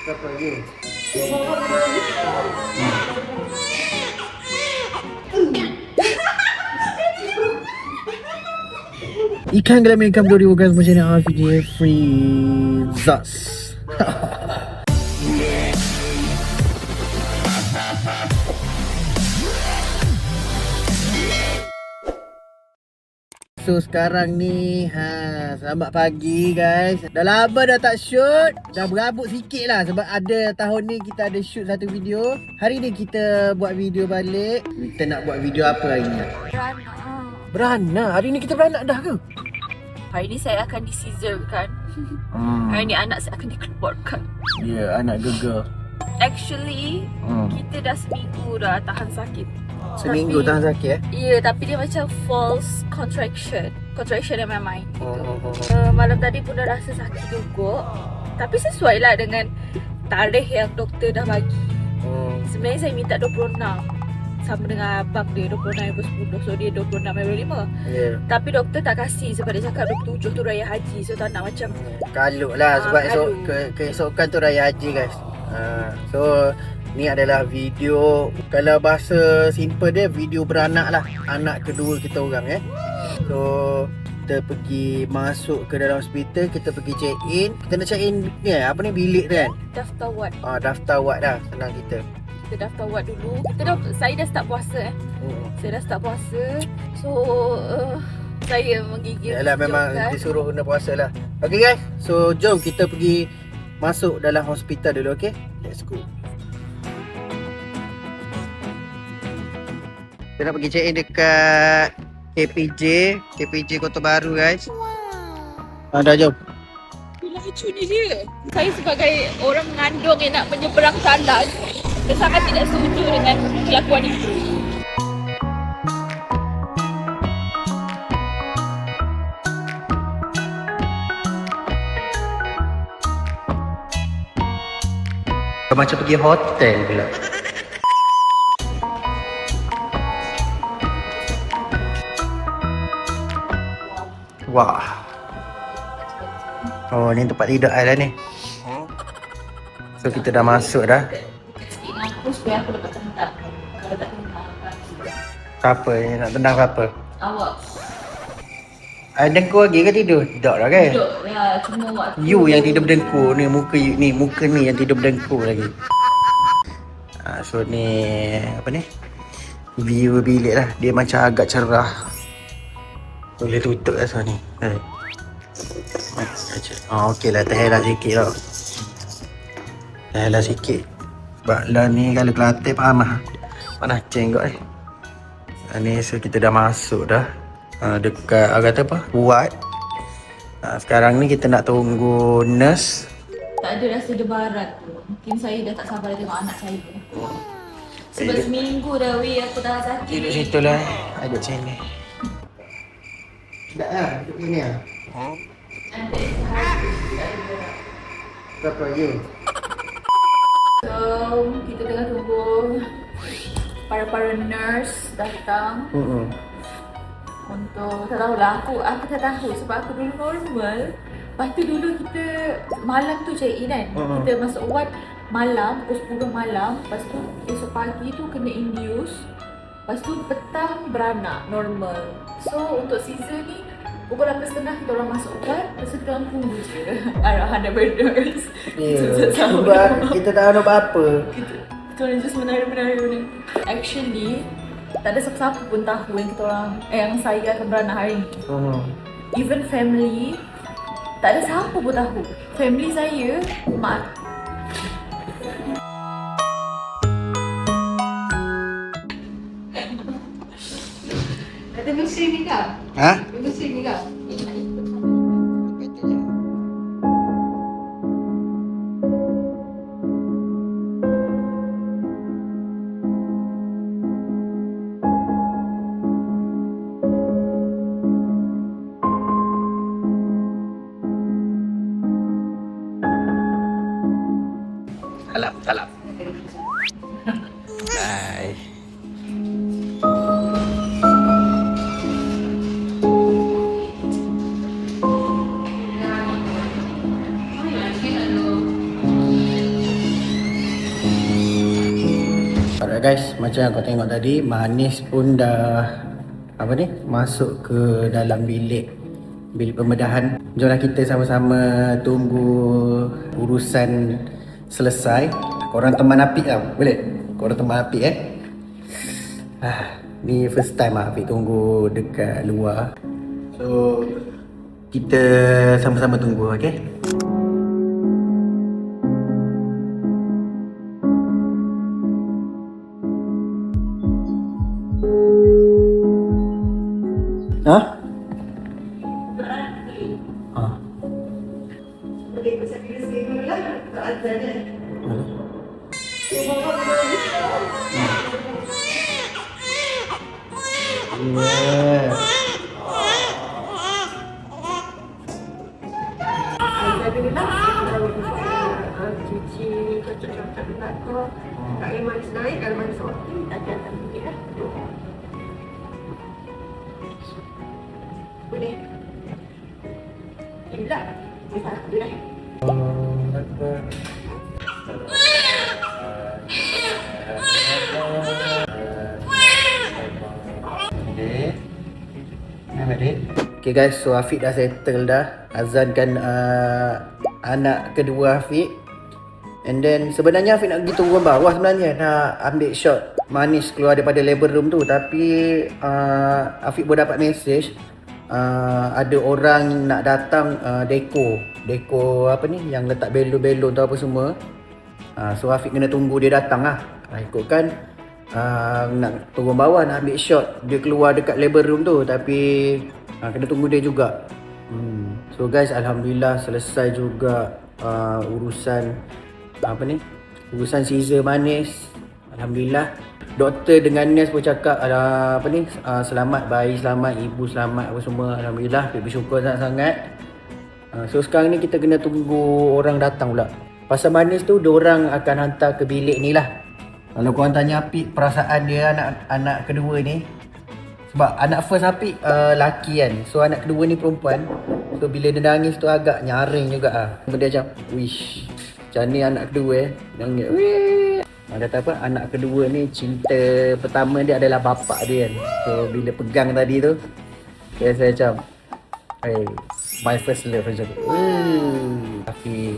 Berapa lagi? Ikan gelamin ikan berduri bukan semua channel RPG Free Zas. So sekarang ni selamat pagi guys. Dah lama dah tak shoot. Dah berabuk sikit lah sebab ada tahun ni kita ada shoot satu video. Hari ni kita buat video balik. Kita nak buat video apa hari ni? Beranak. Hari ni kita beranak dah ke? Hari ni saya akan di-scissorkan. Hari ni anak saya akan dikeluarkan. Ya, anak gegar. Actually, kita dah seminggu dah tahan sakit. Seminggu tahan sakit eh? Ya, tapi dia macam false contraction. Contraction yang main-main gitu. Malam tadi pun dah rasa sakit juga. Tapi sesuai lah dengan tarikh yang doktor dah bagi. Sebenarnya saya minta 26. Sama dengan abang dia 26/10. So dia 26/5. Tapi doktor tak kasih sebab dia cakap 27 tu raya haji. So tak nak macam kalut lah sebab esok keesokan tu raya haji guys. So ni adalah video, kalau bahasa simple dia, video beranak lah. Anak kedua kita orang So kita pergi masuk ke dalam hospital. Kita pergi check in. Kita nak check in ni apa ni, bilik tu kan? daftar ward. Daftar ward dah. Senang kita. Kita daftar ward dulu. Saya dah start puasa Saya dah start puasa. So saya menggigil. Yalah, memang disuruh guna puasa lah. Okay guys, so jom kita pergi masuk dalam hospital dulu. Okay, let's go. Kita nak pergi check in dekat KPJ Kota Baru guys. Dah jom. Laju ni dia. Saya sebagai orang mengandung yang nak menyeberang jalan, saya sangat tidak setuju dengan kelakuan itu. Macam pergi hotel pula. Wah. Oh, ni tempat tidur I lah ni. So kita dah masuk dah. Aku supaya aku dapat tendang. Kalau tak tendang, Apa ni nak tendang apa? awak Dengkur lagi ke tidur? Tak lah kan? duduk ya, cuma waktu You yang tidur berdengkur ni, muka ni yang tidur berdengkur lagi. So ni apa ni? View bilik lah. Dia macam agak cerah. Boleh tutup lah so ni. Okey lah, tahan lah sikit tau. Tahan lah sikit. Sebab lah ni kalau Kelantan panas cenggok ni. So kita dah masuk dah. Dekat kata apa? Ward. Sekarang ni kita nak tunggu nurse. tak ada rasa debaran tu. Mungkin saya dah tak sabar nak tengok anak saya. Sebab seminggu dah aku dah sakit. Duduk situ lah. Ada sini. Tak lah, duduk sini lah. Berapa you? So, kita tengah tunggu para nurse datang. Untuk, tak tahulah, aku tak tahu sebab aku dulu normal. Lepas tu dulu kita malam tu check in kan. Kita masuk ward malam, pukul 10 malam. Lepas tu esok pagi tu kena induce. Lepas tu petang beranak normal. So untuk season ni pukul 8.30 kita orang masuk ward. Lepas tu kita orang tunggu je arahan daripada nurse. Sebab kita tak tahu apa-apa. Kita orang just menara-menara ni. Actually tak ada siapa-siapa pun tahu yang kita orang yang saya akan beranak hari ni. Even family, tak ada siapa pun tahu. Family saya, mak. Ada mesin ni kak? Ada mesin ni kak? Salam. Bye. Guys, macam yang kau tengok tadi, Manis pun dah masuk ke dalam bilik pembedahan. Jomlah kita sama-sama tunggu urusan selesai. Korang teman Apik tau, boleh? Korang teman Apik ni first time Apik tunggu dekat luar. So kita sama-sama tunggu, okay? Ha? Cuci kocok-kocok nak kau tak air manis naik, air manis okey, tak ada sikit lah. Boleh. Tidak. Bisa dah. Okay guys, so Afiq dah settle dah. Azankan anak kedua Afiq. And then sebenarnya Afiq nak pergi turun bawah sebenarnya, nak ambil shot Manis keluar daripada labor room tu. Tapi Afiq pun dapat message ada orang nak datang deko apa ni yang letak belon-belon tu apa semua. So Afiq kena tunggu dia datang lah. Ikutkan nak turun bawah nak ambil shot dia keluar dekat labor room tu, tapi kena tunggu dia juga. So guys, alhamdulillah selesai juga urusan urusan Caesar Manis. Alhamdulillah. Doktor dengan nurse pun cakap selamat, bayi selamat, ibu selamat apa semua. Alhamdulillah, Afiq bersyukur sangat-sangat. So sekarang ni kita kena tunggu orang datang pula. Pasal Manis tu diorang akan hantar ke bilik ni lah. Kalau korang tanya Afiq perasaan dia anak kedua ni, sebab anak first Afiq laki kan, so anak kedua ni perempuan. So bila dia nangis tu agak nyaring juga lah. Dia macam wish, macam ni anak kedua nangis. Kata apa, anak kedua ni cinta pertama dia adalah bapak dia kan. So bila pegang tadi tu, saya macam my first love macam tu. Tapi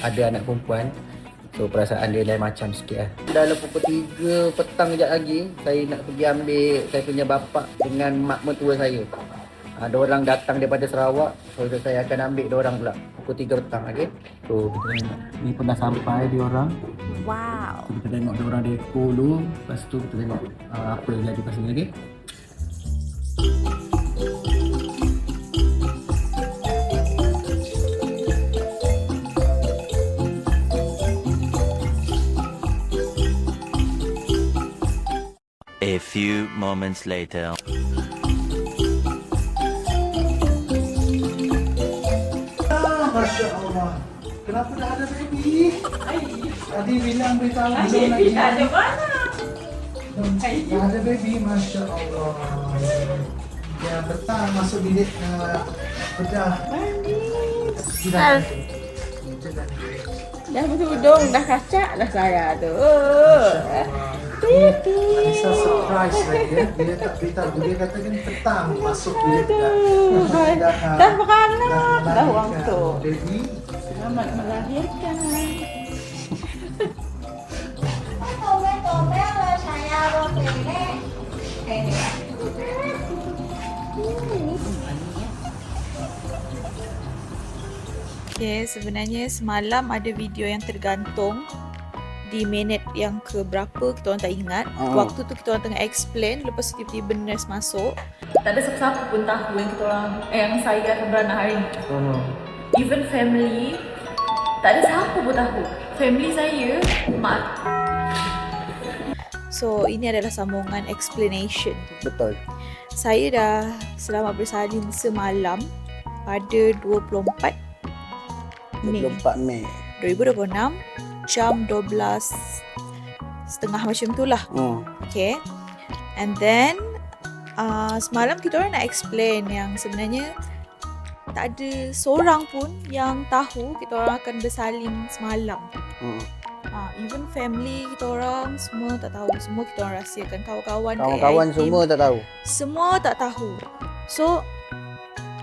ada anak perempuan, so perasaan dia lain macam sikit lah. Dalam pukul 3 petang sekejap lagi, saya nak pergi ambil saya punya bapak dengan mak mertua saya. Diorang datang daripada Sarawak, so saya akan ambil diorang pula pukul 3 petang. Okay? So kita tengok, ni pun dah sampai diorang. Wow. So, kita tengok diorang deko dulu, lepas tu kita tengok apa yang jadi lepas ni. Okay? A few moments later. Masya Allah. Kenapa dah ada baby? Tadi bilang beritahu belum lagi. Tak ada mana. Dah ada baby, Masya Allah. Ya, petang masuk bilik bedah. Dah bertudung, dah kacak dah saya tu. Anissa surprise lagi ya. Dia tak beritahu. Dia katakan petang masuk bilik dah. Dah beranak dah orang tu. Baby. Selamat melahirkan. Okay, sebenarnya semalam ada video yang tergantung di minit yang ke berapa kita orang tak ingat. Waktu tu kita orang tengah explain, lepas tu tiba-tiba nurse masuk. Tak ada siapa-siapa pun tahu yang kita orang yang saya akan beranak hari ni. Even family, tak ada siapa pun tahu. Family saya, mak. So ini adalah sambungan explanation tu. Betul. Saya dah selamat bersalin semalam pada 24 Mei 24 Mei 2026 jam 12.30 macam tu lah. Okay. And then semalam kita orang nak explain yang sebenarnya tak ada seorang pun yang tahu kita orang akan bersalin semalam. Even family kita orang semua tak tahu. Semua kita orang rahsiakan. Kawan-kawan Kawan-kawan AIT, semua tak tahu. semua tak tahu. So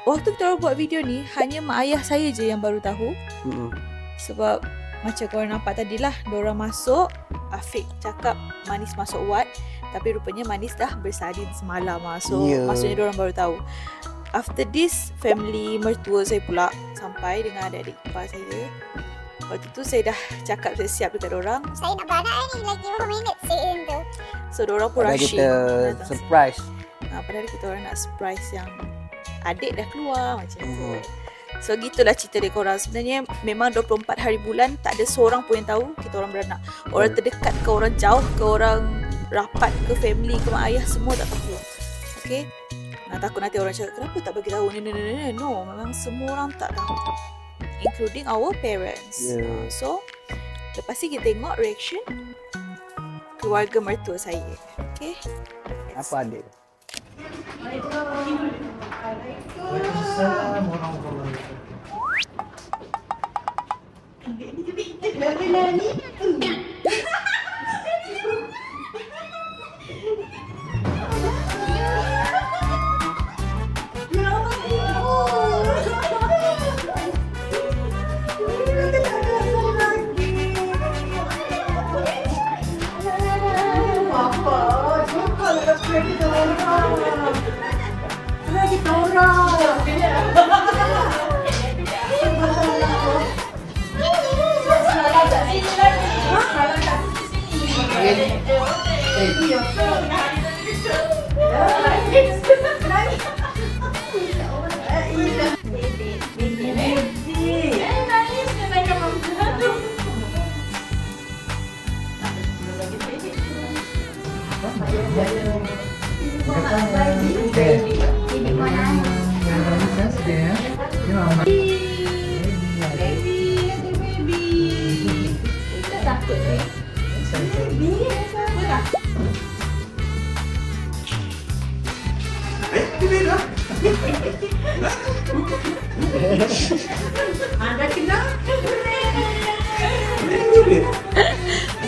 waktu kita orang buat video ni, hanya mak ayah saya je yang baru tahu. Sebab macam korang nampak tadi lah, diorang masuk, Afiq cakap Manis masuk ward, tapi rupanya Manis dah bersalin semalam lah. So maksudnya diorang baru tahu. After this, family mertua saya pula sampai dengan adik-adik ipar saya. Waktu tu saya dah cakap saya siap dekat diorang. Saya nak beranak ni lagi berapa minit stay in tu. So diorang pun Padahal rushing. kita datang surprise. sini. Padahal kita orang nak surprise yang adik dah keluar macam tu. So gitulah cerita dia korang. Sebenarnya memang 24 hari bulan tak ada seorang pun yang tahu kita orang beranak. Orang terdekat ke, orang jauh ke, orang rapat ke, family ke, mak ayah, semua tak tahu. Okay. Takut nanti orang cakap kenapa tak bagi tahu. No, memang semua orang tak tahu, including our parents. So lepas ni kita tengok reaction keluarga mertua saya. Okay. Apa adik? Waalaikumsalam warahmatullahi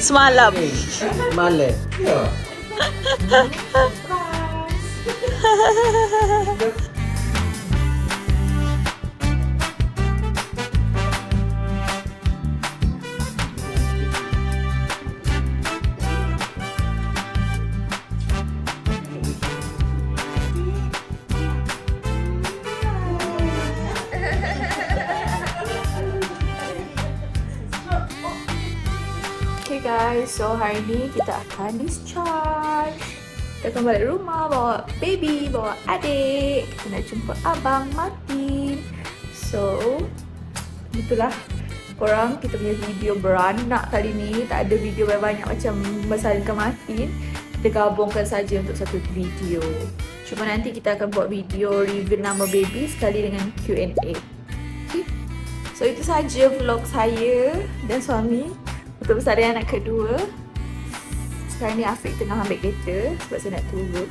Semalam. Malam. Okay guys, so hari ni kita akan discharge. Kita akan balik rumah, bawa baby, bawa adik. Kita nak jumpa abang Martin. So, itulah korang, kita punya video beranak kali ni. Tak ada video banyak-banyak macam bersalinkan Martin. Kita gabungkan saja untuk satu video. Cuma nanti kita akan buat video reveal nama baby sekali dengan Q&A. Okay? So, itu saja vlog saya dan suami untuk bersalinan anak kedua. Sekarang ni Afiq tengah ambil kereta sebab saya nak turun.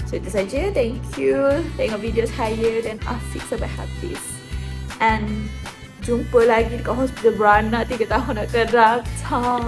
So itu saja. Thank you tengok video saya dan Afiq sampai habis. And jumpa lagi dekat hospital beranak 3 tahun akan datang.